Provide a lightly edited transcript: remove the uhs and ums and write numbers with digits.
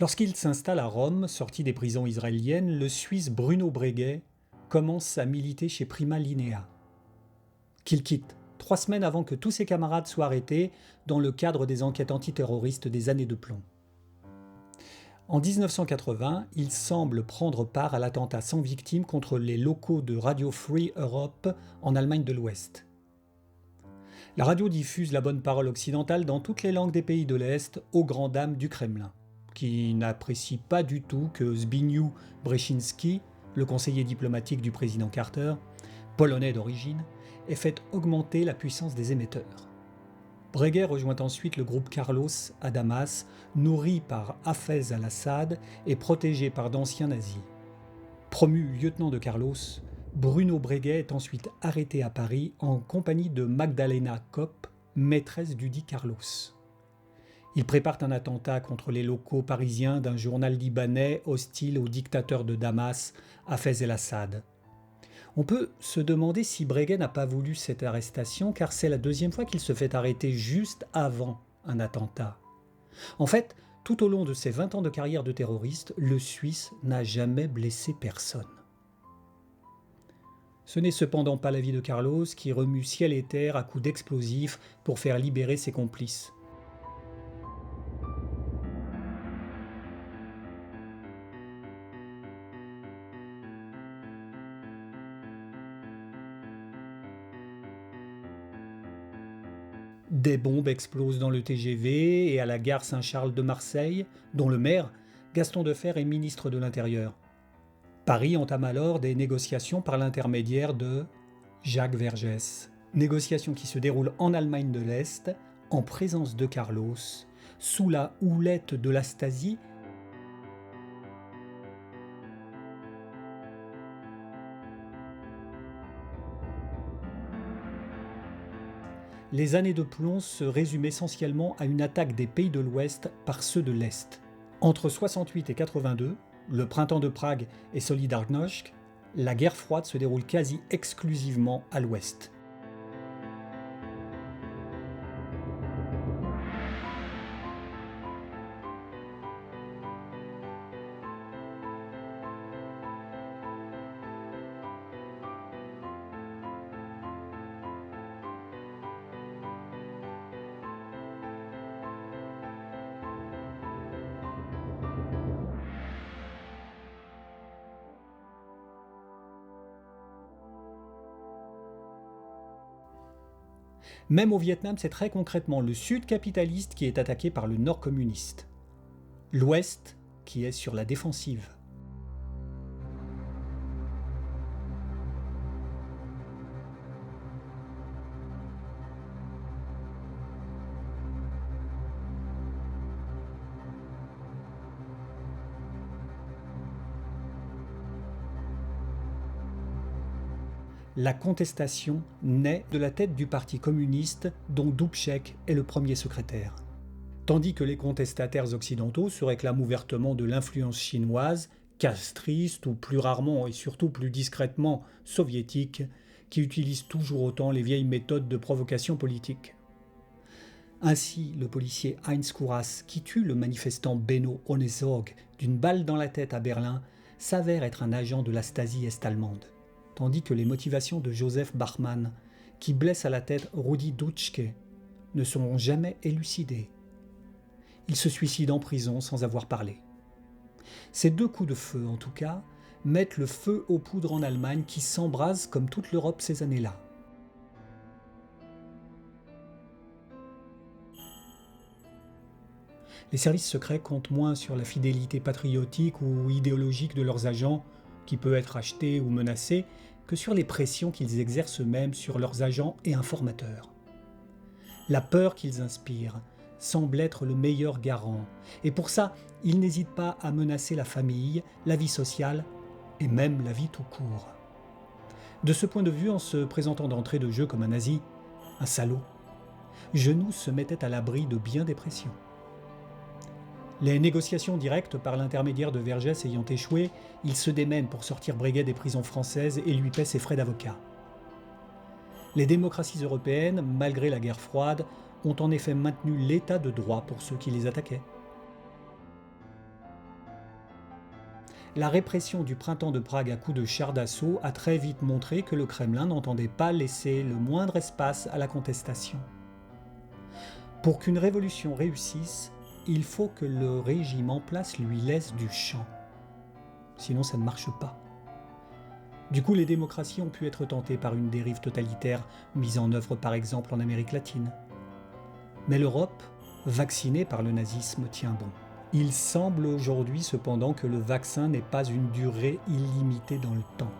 Lorsqu'il s'installe à Rome, sorti des prisons israéliennes, le Suisse Bruno Breguet commence à militer chez Prima Linea, qu'il quitte 3 semaines avant que tous ses camarades soient arrêtés dans le cadre des enquêtes antiterroristes des années de plomb. En 1980, il semble prendre part à l'attentat sans victime contre les locaux de Radio Free Europe en Allemagne de l'Ouest. La radio diffuse la bonne parole occidentale dans toutes les langues des pays de l'Est aux grandes dames du Kremlin, qui n'apprécient pas du tout que Zbigniew Brzezinski, le conseiller diplomatique du président Carter, polonais d'origine, ait fait augmenter la puissance des émetteurs. Breguet rejoint ensuite le groupe Carlos à Damas, nourri par Hafez al-Assad et protégé par d'anciens nazis. Promu lieutenant de Carlos, Bruno Breguet est ensuite arrêté à Paris en compagnie de Magdalena Kopp, maîtresse dudit Carlos. Ils préparent un attentat contre les locaux parisiens d'un journal libanais hostile au dictateur de Damas, Hafez el-Assad. On peut se demander si Breguet n'a pas voulu cette arrestation, car c'est la deuxième fois qu'il se fait arrêter juste avant un attentat. En fait, tout au long de ses 20 ans de carrière de terroriste, le Suisse n'a jamais blessé personne. Ce n'est cependant pas l'avis de Carlos, qui remue ciel et terre à coups d'explosifs pour faire libérer ses complices. Des bombes explosent dans le TGV et à la gare Saint-Charles de Marseille, dont le maire, Gaston Defferre, est ministre de l'Intérieur. Paris entame alors des négociations par l'intermédiaire de Jacques Vergès. Négociations qui se déroulent en Allemagne de l'Est, en présence de Carlos, sous la houlette de la Stasi. Les années de plomb se résument essentiellement à une attaque des pays de l'Ouest par ceux de l'Est. Entre 68 et 82, le printemps de Prague et Solidarność, la guerre froide se déroule quasi exclusivement à l'Ouest. Même au Vietnam, c'est très concrètement le Sud capitaliste qui est attaqué par le Nord communiste. L'Ouest qui est sur la défensive. La contestation naît de la tête du Parti communiste dont Dubček est le premier secrétaire. Tandis que les contestataires occidentaux se réclament ouvertement de l'influence chinoise, castriste ou plus rarement et surtout plus discrètement soviétique, qui utilise toujours autant les vieilles méthodes de provocation politique. Ainsi, le policier Heinz Kouras, qui tue le manifestant Benno Ohnesorg d'une balle dans la tête à Berlin, s'avère être un agent de la Stasi est-allemande. Tandis que les motivations de Joseph Bachmann, qui blesse à la tête Rudi Dutschke, ne seront jamais élucidées. Il se suicide en prison sans avoir parlé. Ces deux coups de feu, en tout cas, mettent le feu aux poudres en Allemagne qui s'embrase comme toute l'Europe ces années-là. Les services secrets comptent moins sur la fidélité patriotique ou idéologique de leurs agents, qui peut être achetée ou menacée, que sur les pressions qu'ils exercent eux-mêmes sur leurs agents et informateurs. La peur qu'ils inspirent semble être le meilleur garant, et pour ça, ils n'hésitent pas à menacer la famille, la vie sociale et même la vie tout court. De ce point de vue, en se présentant d'entrée de jeu comme un nazi, un salaud, Genoux se mettait à l'abri de bien des pressions. Les négociations directes par l'intermédiaire de Vergès ayant échoué, il se démène pour sortir Breguet des prisons françaises et lui paie ses frais d'avocat. Les démocraties européennes, malgré la guerre froide, ont en effet maintenu l'état de droit pour ceux qui les attaquaient. La répression du printemps de Prague à coups de chars d'assaut a très vite montré que le Kremlin n'entendait pas laisser le moindre espace à la contestation. Pour qu'une révolution réussisse, il faut que le régime en place lui laisse du champ. Sinon, ça ne marche pas. Du coup, les démocraties ont pu être tentées par une dérive totalitaire mise en œuvre par exemple en Amérique latine. Mais l'Europe, vaccinée par le nazisme, tient bon. Il semble aujourd'hui cependant que le vaccin n'ait pas une durée illimitée dans le temps.